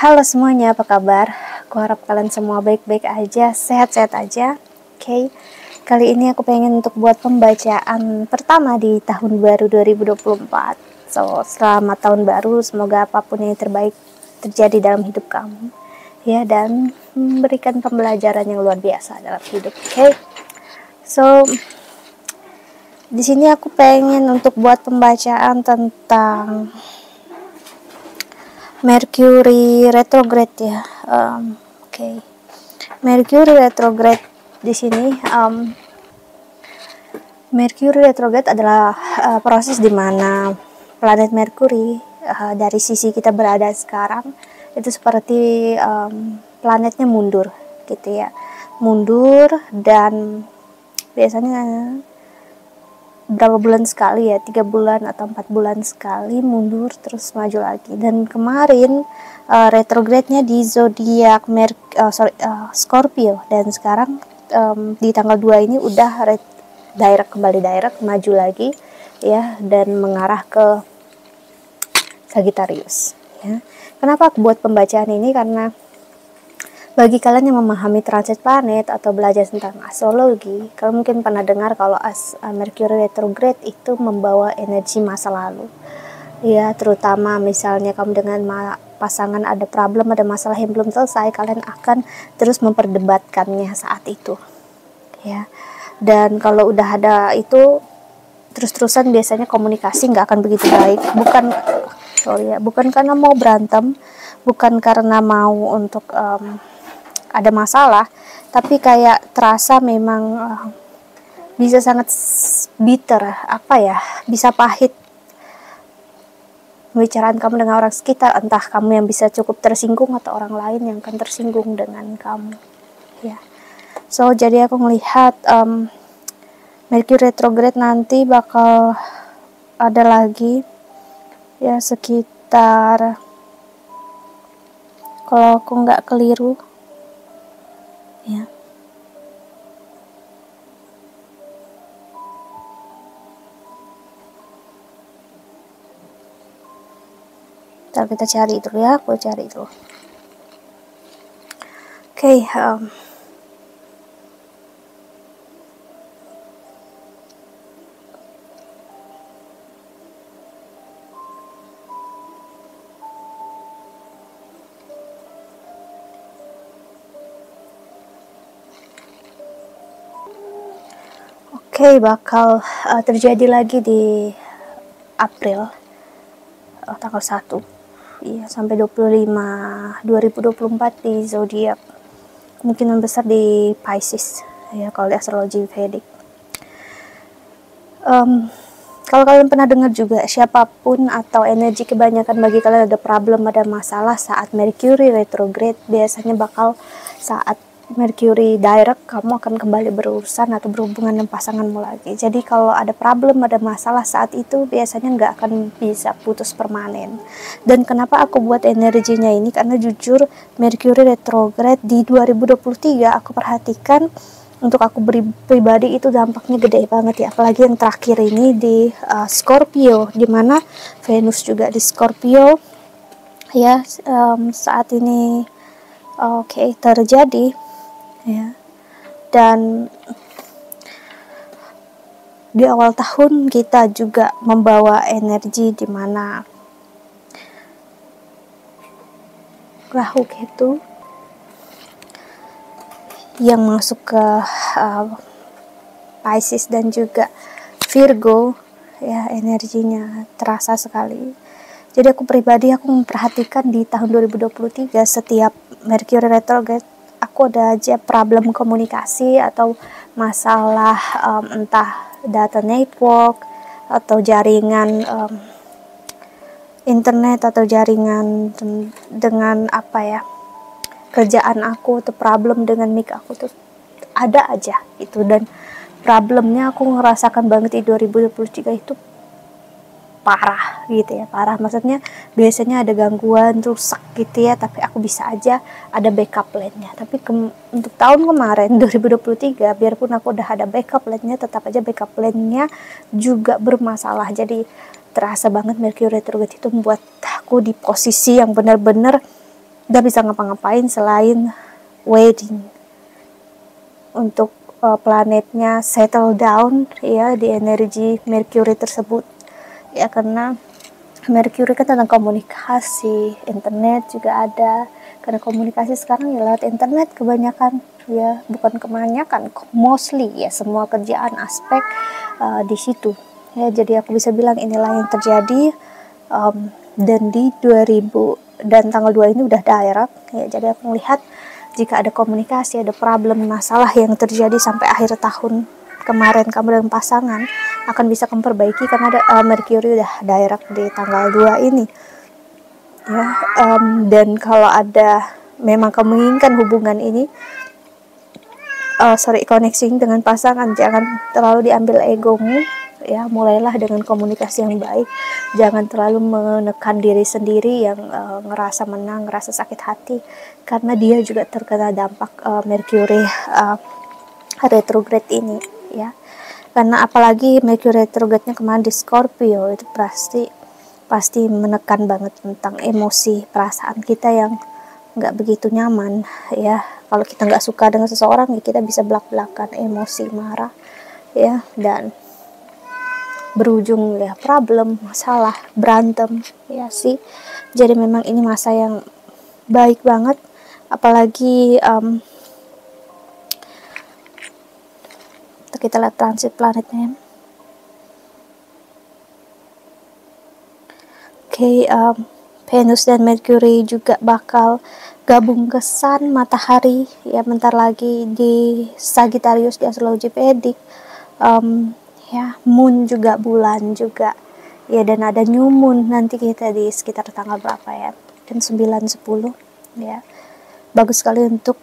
Halo semuanya, apa kabar? Aku harap kalian semua baik-baik aja, sehat-sehat aja. Oke, kali ini aku pengen untuk buat pembacaan pertama di tahun baru 2024. So, selamat tahun baru, semoga apapun yang terbaik terjadi dalam hidup kamu, ya, dan memberikan pembelajaran yang luar biasa dalam hidup. Oke, so di sini aku pengen untuk buat pembacaan tentang Mercury retrograde ya. Oke. Mercury retrograde di sini. Mercury retrograde adalah proses di mana planet Mercury dari sisi kita berada sekarang itu seperti planetnya mundur, gitu ya. Mundur dan biasanya berapa bulan sekali ya, 3 bulan atau 4 bulan sekali mundur terus maju lagi. Dan kemarin retrograde-nya di zodiak Scorpio, dan sekarang di tanggal 2 ini udah kembali direct maju lagi ya, dan mengarah ke Sagittarius ya. Kenapa aku buat pembacaan ini? Karena bagi kalian yang memahami transit planet atau belajar tentang astrologi, kalian mungkin pernah dengar kalau Mercury retrograde itu membawa energi masa lalu. Ya, terutama misalnya kamu dengan pasangan ada problem, ada masalah yang belum selesai, kalian akan terus memperdebatkannya saat itu. Ya. Dan kalau udah ada itu terus-terusan, biasanya komunikasi nggak akan begitu baik. Bukan karena mau berantem, bukan karena mau untuk ada masalah, tapi kayak terasa memang bisa sangat bitter, bisa pahit pembicaraan kamu dengan orang sekitar, entah kamu yang bisa cukup tersinggung atau orang lain yang akan tersinggung dengan kamu ya. So, jadi aku melihat Mercury retrograde nanti bakal ada lagi ya, sekitar, kalau aku nggak keliru ya, ntar kita cari dulu ya, aku cari dulu. Oke, bakal terjadi lagi di April tanggal 1 iya, sampai 25 2024 di zodiak kemungkinan besar di Pisces ya, kalau di astrologi Vedic. Kalau kalian pernah dengar juga, siapapun atau energi kebanyakan bagi kalian ada problem, ada masalah saat Mercury retrograde, biasanya bakal saat Mercury direct kamu akan kembali berurusan atau berhubungan dengan pasanganmu lagi. Jadi kalau ada problem, ada masalah saat itu, biasanya nggak akan bisa putus permanen. Dan kenapa aku buat energinya ini? Karena jujur Mercury retrograde di 2023 aku perhatikan, untuk aku pribadi itu dampaknya gede banget ya, apalagi yang terakhir ini di Scorpio, dimana Venus juga di Scorpio ya, saat ini terjadi ya. Dan di awal tahun kita juga membawa energi dimana Rahu Ketu yang masuk ke Pisces dan juga Virgo ya, energinya terasa sekali. Jadi aku pribadi, aku memperhatikan di tahun 2023 setiap Mercury retrograde aku ada aja problem komunikasi atau masalah entah data network atau jaringan internet atau jaringan dengan kerjaan aku, atau problem dengan mic aku tuh ada aja itu. Dan problemnya aku ngerasakan banget di 2023 itu parah gitu ya, parah maksudnya biasanya ada gangguan rusak gitu ya, tapi aku bisa aja ada backup plan-nya. Tapi untuk tahun kemarin 2023, biarpun aku udah ada backup plan-nya, tetap aja backup plan-nya juga bermasalah. Jadi terasa banget Mercury retrograde itu membuat aku di posisi yang benar-benar Gak bisa ngapa-ngapain selain waiting untuk planetnya settle down ya di energi Mercury tersebut ya, karena Mercury kan tentang komunikasi, internet juga ada, karena komunikasi sekarang ya lewat internet kebanyakan ya, bukan kebanyakan, mostly ya, semua kerjaan aspek di situ ya. Jadi aku bisa bilang inilah yang terjadi, dan di 2000 dan tanggal 2 ini udah direct ya. Jadi aku melihat jika ada komunikasi, ada problem, masalah yang terjadi sampai akhir tahun kemarin kamu dan pasangan akan bisa kamu perbaiki, karena ada Mercury udah direct di tanggal 2 ini ya. Dan kalau ada memang kamu menginginkan hubungan ini, connection dengan pasangan, jangan terlalu diambil egomu ya. Mulailah dengan komunikasi yang baik, jangan terlalu menekan diri sendiri yang ngerasa menang, ngerasa sakit hati, karena dia juga terkena dampak Mercury retrograde ini ya. Karena apalagi Mercury retrograde-nya kemarin di Scorpio, itu pasti menekan banget tentang emosi, perasaan kita yang nggak begitu nyaman ya. Kalau kita nggak suka dengan seseorang ya, kita bisa belak-belakan emosi, marah ya, dan berujung ya problem, masalah, berantem ya sih. Jadi memang ini masa yang baik banget, apalagi kita lihat transit planetnya. Venus dan Mercury juga bakal gabung ke Sun matahari ya bentar lagi di Sagittarius di astrologi Vedic. Ya, moon juga, bulan juga ya, dan ada new moon nanti kita di sekitar tanggal berapa ya, dan 9-10 ya. Bagus sekali untuk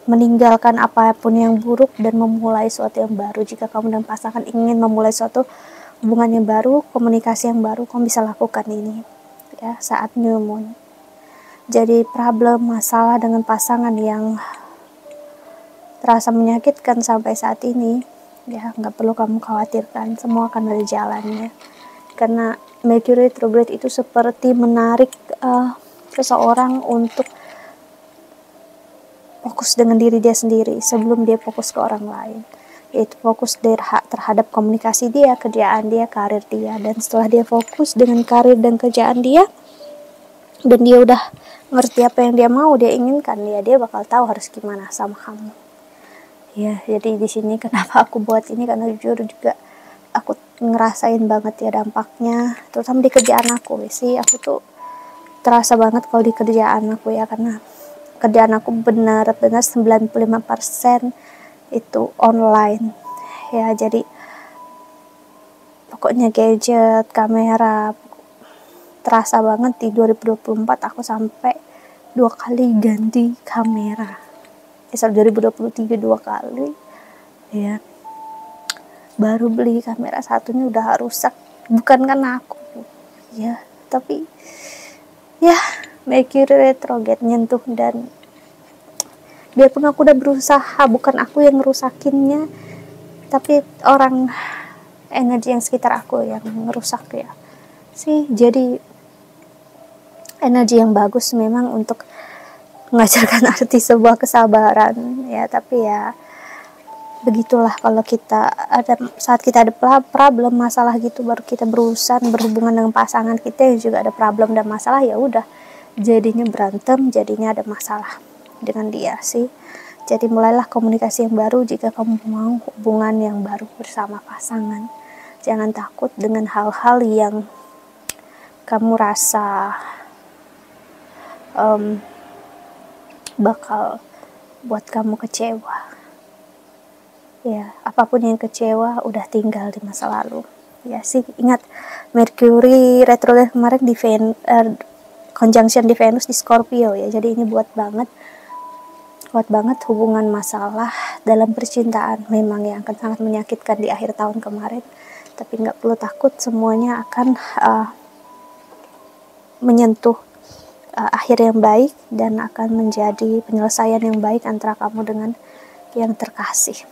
meninggalkan apapun yang buruk dan memulai sesuatu yang baru. Jika kamu dan pasangan ingin memulai suatu hubungan yang baru, komunikasi yang baru, kamu bisa lakukan ini ya saat new moon. Jadi problem, masalah dengan pasangan yang terasa menyakitkan sampai saat ini ya, nggak perlu kamu khawatirkan, semua akan ada jalannya. Karena Mercury retrograde itu seperti menarik seseorang untuk fokus dengan diri dia sendiri sebelum dia fokus ke orang lain, yaitu fokus terhadap komunikasi dia, kerjaan dia, karir dia. Dan setelah dia fokus dengan karir dan kerjaan dia, dan dia udah ngerti apa yang dia mau, dia inginkan, ya dia bakal tahu harus gimana sama kamu ya. Jadi di sini kenapa aku buat ini, karena jujur juga aku ngerasain banget ya dampaknya, terutama di kerjaan aku sih. Aku tuh terasa banget kalau di kerjaan aku ya, karena kerjaan aku benar-benar 95% itu online ya. Jadi pokoknya gadget, kamera, terasa banget di 2024 aku sampai 2 kali ganti kamera. 2023 2 kali ya. Baru beli kamera satunya udah rusak, bukan karena aku ya, tapi ya Mercury retrograde nyentuh. Dan biarpun aku udah berusaha, bukan aku yang ngerusakinnya, tapi orang, energi yang sekitar aku yang ngerusak ya sih. Jadi energi yang bagus memang untuk mengajarkan arti sebuah kesabaran ya, tapi ya begitulah. Kalau kita saat kita ada problem, masalah gitu, baru kita berurusan berhubungan dengan pasangan kita yang juga ada problem dan masalah, ya udah jadinya berantem, jadinya ada masalah dengan dia sih. Jadi mulailah komunikasi yang baru jika kamu mau hubungan yang baru bersama pasangan. Jangan takut dengan hal-hal yang kamu rasa bakal buat kamu kecewa ya. Apapun yang kecewa udah tinggal di masa lalu ya sih. Ingat, Mercury retrograde kemarin di conjunction di Venus di Scorpio ya. Jadi ini kuat banget hubungan masalah dalam percintaan, memang yang akan sangat menyakitkan di akhir tahun kemarin, tapi nggak perlu takut, semuanya akan menyentuh akhir yang baik dan akan menjadi penyelesaian yang baik antara kamu dengan yang terkasih.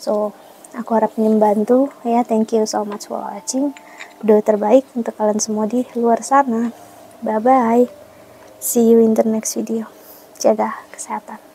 So aku harap ini membantu ya. Thank you so much for watching. Doa terbaik untuk kalian semua di luar sana. Bye bye. See you in the next video. Jaga kesehatan.